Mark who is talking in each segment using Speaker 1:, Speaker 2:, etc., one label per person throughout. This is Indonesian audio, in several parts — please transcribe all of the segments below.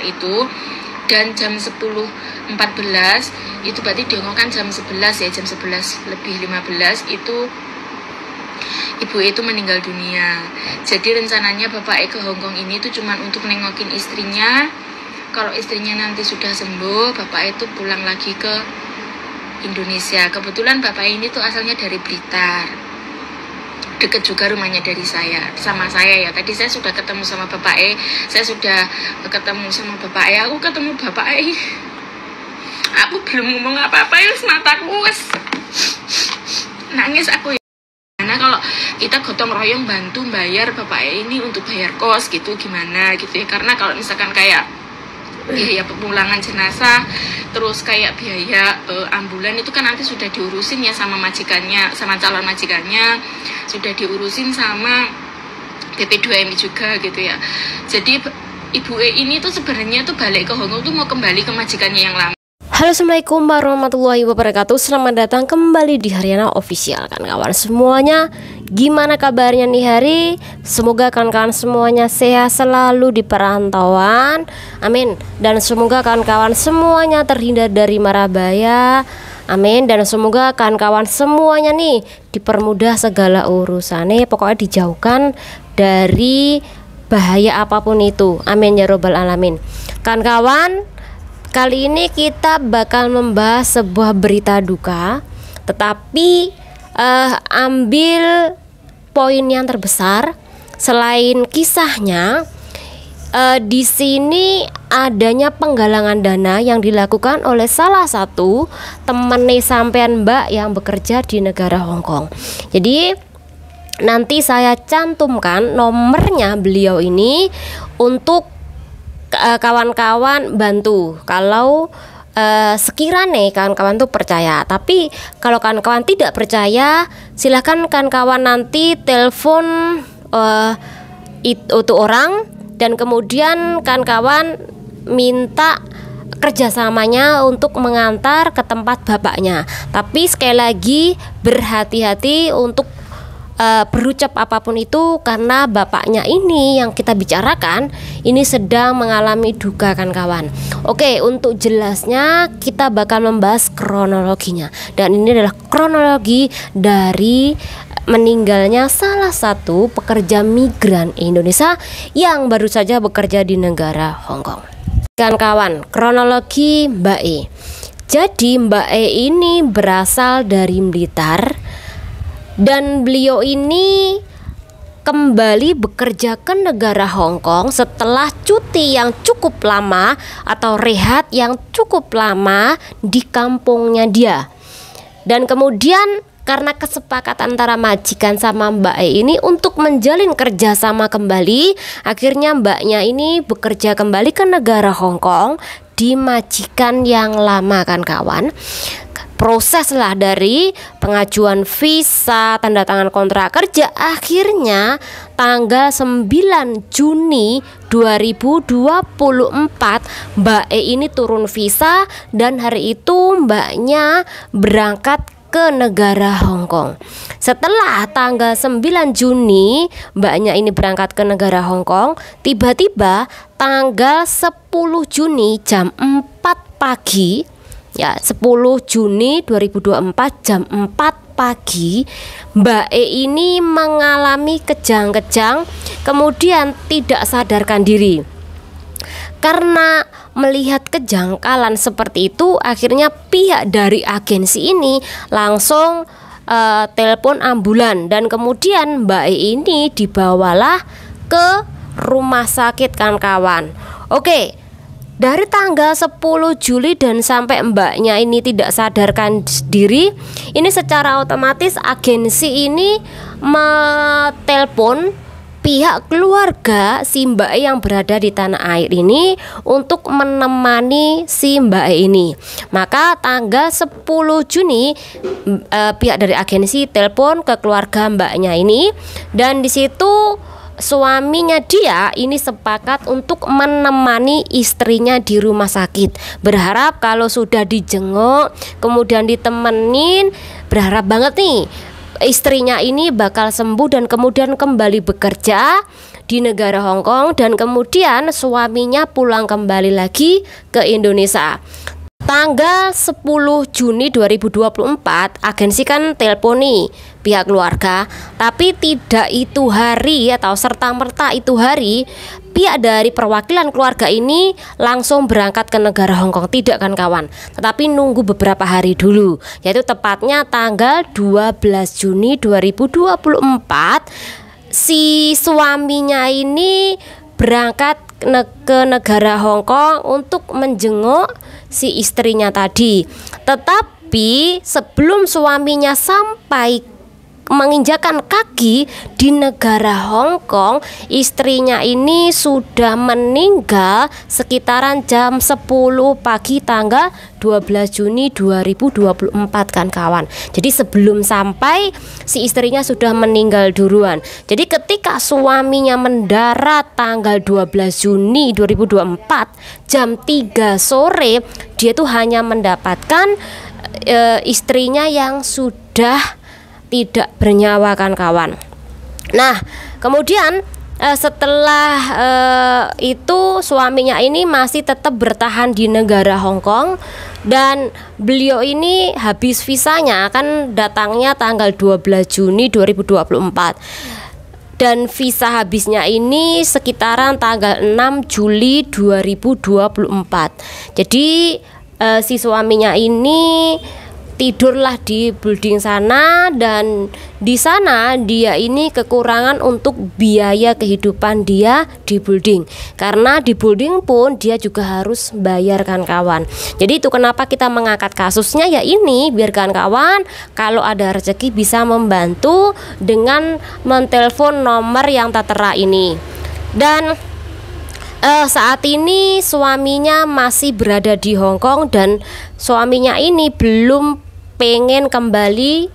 Speaker 1: itu. Dan jam 10.14 itu berarti diongongkan jam 11 ya, jam 11:15 itu ibu itu meninggal dunia. Jadi rencananya bapak ke Hongkong ini tuh cuman untuk nengokin istrinya. Kalau istrinya nanti sudah sembuh, bapak itu pulang lagi ke Indonesia. Kebetulan bapak ini tuh asalnya dari Blitar, deket juga rumahnya dari sama saya ya. Tadi saya sudah ketemu sama bapak aku ketemu bapak aku belum ngomong apa-apa ya, mataku nangis aku ya. Karena kalau kita gotong royong bantu bayar bapak ini untuk bayar kos gitu, gimana gitu ya. Karena kalau misalkan kayak biaya pemulangan jenazah, terus kayak biaya ambulan itu kan nanti sudah diurusin ya sama majikannya, sama calon majikannya, sudah diurusin sama BP2MI juga gitu ya. Jadi ibu ini tuh sebenarnya tuh balik ke Hongkong tuh mau kembali ke majikannya yang lama.
Speaker 2: Halo, assalamualaikum warahmatullahi wabarakatuh. Selamat datang kembali di Haryana Official, kawan-kawan semuanya. Gimana kabarnya nih hari? Semoga kawan-kawan semuanya sehat selalu di perantauan, amin. Dan semoga kawan-kawan semuanya terhindar dari mara bahaya, amin. Dan semoga kawan-kawan semuanya nih dipermudah segala urusannya, pokoknya dijauhkan dari bahaya apapun itu, amin ya robbal alamin. Kawan-kawan, kali ini kita bakal membahas sebuah berita duka, tetapi ambil poin yang terbesar. Selain kisahnya, di sini adanya penggalangan dana yang dilakukan oleh salah satu temen sampean Mbak yang bekerja di negara Hongkong. Jadi nanti saya cantumkan nomornya beliau ini untuk kawan-kawan bantu kalau sekiranya kawan-kawan tuh percaya. Tapi kalau kawan-kawan tidak percaya, silahkan kawan-kawan nanti telepon itu orang, dan kemudian kawan-kawan minta kerjasamanya untuk mengantar ke tempat bapaknya. Tapi sekali lagi berhati-hati untuk berucap apapun itu, karena bapaknya ini yang kita bicarakan ini sedang mengalami duka kan kawan. Oke, untuk jelasnya kita bakal membahas kronologinya, dan ini adalah kronologi dari meninggalnya salah satu pekerja migran Indonesia yang baru saja bekerja di negara Hongkong. Kan kawan, kronologi Mbak E. Jadi Mbak E ini berasal dari Blitar, dan beliau ini kembali bekerja ke negara Hongkong setelah cuti yang cukup lama atau rehat yang cukup lama di kampungnya dia. Dan kemudian karena kesepakatan antara majikan sama Mbak E ini untuk menjalin kerjasama kembali, akhirnya mbaknya ini bekerja kembali ke negara Hongkong di majikan yang lama kan kawan. Proses lah dari pengajuan visa, tanda tangan kontrak kerja, akhirnya tanggal 9 Juni 2024 Mbak E ini turun visa, dan hari itu mbaknya berangkat ke negara Hongkong. Setelah tanggal 9 Juni mbaknya ini berangkat ke negara Hongkong, tiba-tiba tanggal 10 Juni jam 4 pagi ya, 10 Juni 2024 jam 4 pagi Mbak E ini mengalami kejang-kejang, kemudian tidak sadarkan diri. Karena melihat kejanggalan seperti itu, akhirnya pihak dari agensi ini langsung telepon ambulan, dan kemudian Mbak E ini dibawalah ke rumah sakit kan kawan. Oke, dari tanggal 10 Juli dan sampai mbaknya ini tidak sadarkan diri, ini secara otomatis agensi ini menelpon pihak keluarga si Mbak E yang berada di tanah air ini untuk menemani si Mbak E ini. Maka tanggal 10 Juni pihak dari agensi telepon ke keluarga mbaknya ini, dan di situ suaminya dia ini sepakat untuk menemani istrinya di rumah sakit, berharap kalau sudah dijenguk kemudian ditemenin, berharap banget nih istrinya ini bakal sembuh dan kemudian kembali bekerja di negara Hong Kong dan kemudian suaminya pulang kembali lagi ke Indonesia. Tanggal 10 Juni 2024 agensi kan teleponi pihak keluarga, tapi tidak itu hari atau serta-merta itu hari pihak dari perwakilan keluarga ini langsung berangkat ke negara Hong Kong, tidak kan kawan, tetapi nunggu beberapa hari dulu, yaitu tepatnya tanggal 12 Juni 2024 si suaminya ini berangkat ke negara Hong Kong untuk menjenguk si istrinya tadi. Tetapi sebelum suaminya sampai menginjakan kaki di negara Hong Kong, istrinya ini sudah meninggal sekitaran jam 10 pagi tanggal 12 Juni 2024 kan kawan. Jadi sebelum sampai si istrinya sudah meninggal duluan. Jadi ketika suaminya mendarat tanggal 12 Juni 2024 jam 3 sore, dia tuh hanya mendapatkan istrinya yang sudah tidak bernyawa kan kawan. Nah kemudian setelah itu suaminya ini masih tetap bertahan di negara Hong Kong dan beliau ini habis visanya kan datangnya tanggal 12 Juni 2024 dan visa habisnya ini sekitaran tanggal 6 Juli 2024. Jadi si suaminya ini tidurlah di building sana dan di sana dia ini kekurangan untuk biaya kehidupan dia di building, karena di building pun dia juga harus bayarkan kawan. Jadi itu kenapa kita mengangkat kasusnya ya ini, biarkan kawan kalau ada rezeki bisa membantu dengan mentelepon nomor yang tertera ini. Dan saat ini suaminya masih berada di Hong Kong dan suaminya ini belum pengen kembali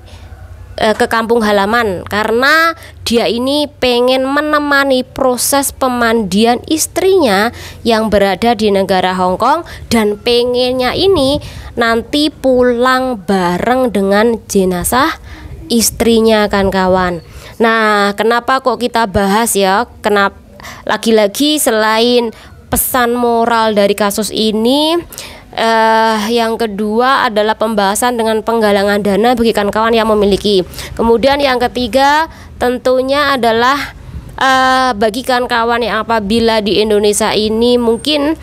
Speaker 2: ke kampung halaman karena dia ini pengen menemani proses pemandian istrinya yang berada di negara Hong Kong dan pengennya ini nanti pulang bareng dengan jenazah istrinya kan kawan. Nah kenapa kok kita bahas ya, kenapa lagi-lagi selain pesan moral dari kasus ini, yang kedua adalah pembahasan dengan penggalangan dana bagi kawan-kawan yang memiliki. Kemudian yang ketiga tentunya adalah bagi kawan-kawan yang apabila di Indonesia ini mungkin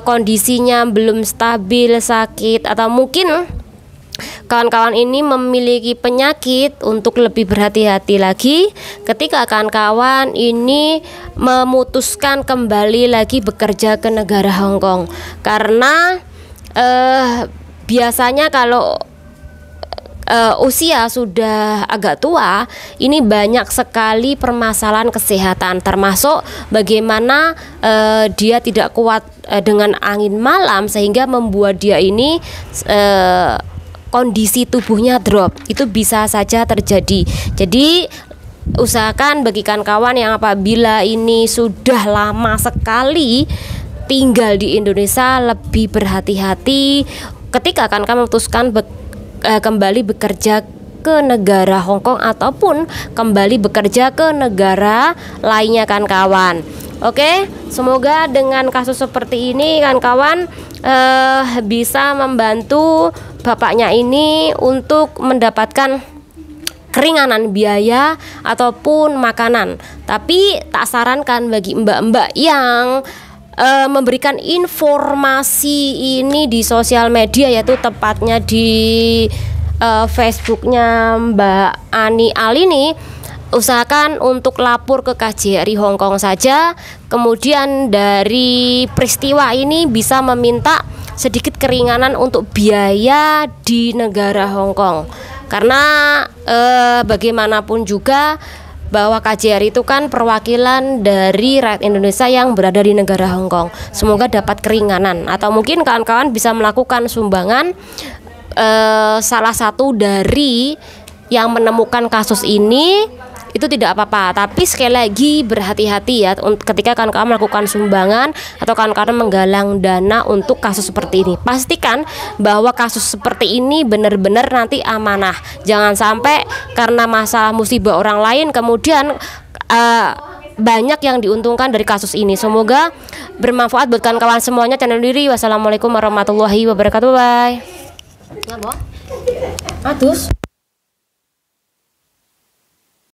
Speaker 2: kondisinya belum stabil, sakit, atau mungkin kawan-kawan ini memiliki penyakit, untuk lebih berhati-hati lagi ketika kawan-kawan ini memutuskan kembali lagi bekerja ke negara Hong Kong. Karena biasanya kalau usia sudah agak tua, ini banyak sekali permasalahan kesehatan, termasuk bagaimana dia tidak kuat dengan angin malam sehingga membuat dia ini kondisi tubuhnya drop. Itu bisa saja terjadi. Jadi usahakan bagi kawan yang apabila ini sudah lama sekali tinggal di Indonesia, lebih berhati-hati ketika kawan memutuskan kembali bekerja ke negara Hong Kong ataupun kembali bekerja ke negara lainnya kan kawan. Oke, semoga dengan kasus seperti ini kan kawan bisa membantu bapaknya ini untuk mendapatkan keringanan biaya ataupun makanan. Tapi tak sarankan bagi mbak-mbak yang memberikan informasi ini di sosial media, yaitu tepatnya di Facebooknya Mbak Ani Al ini. Usahakan untuk lapor ke KJRI Hong Kong saja. Kemudian dari peristiwa ini bisa meminta sedikit keringanan untuk biaya di negara Hong Kong. Karena bagaimanapun juga bahwa KJRI itu kan perwakilan dari rakyat Indonesia yang berada di negara Hong Kong. Semoga dapat keringanan, atau mungkin kawan-kawan bisa melakukan sumbangan salah satu dari yang menemukan kasus ini. Itu tidak apa-apa, tapi sekali lagi berhati-hati ya ketika kawan-kawan melakukan sumbangan atau kawan-kawan menggalang dana untuk kasus seperti ini. Pastikan bahwa kasus seperti ini benar-benar nanti amanah. Jangan sampai karena masalah musibah orang lain kemudian banyak yang diuntungkan dari kasus ini. Semoga bermanfaat buat kawan-kawan semuanya. Channel diri. Wassalamualaikum warahmatullahi wabarakatuh. Bye. Ya, Bo. Atus.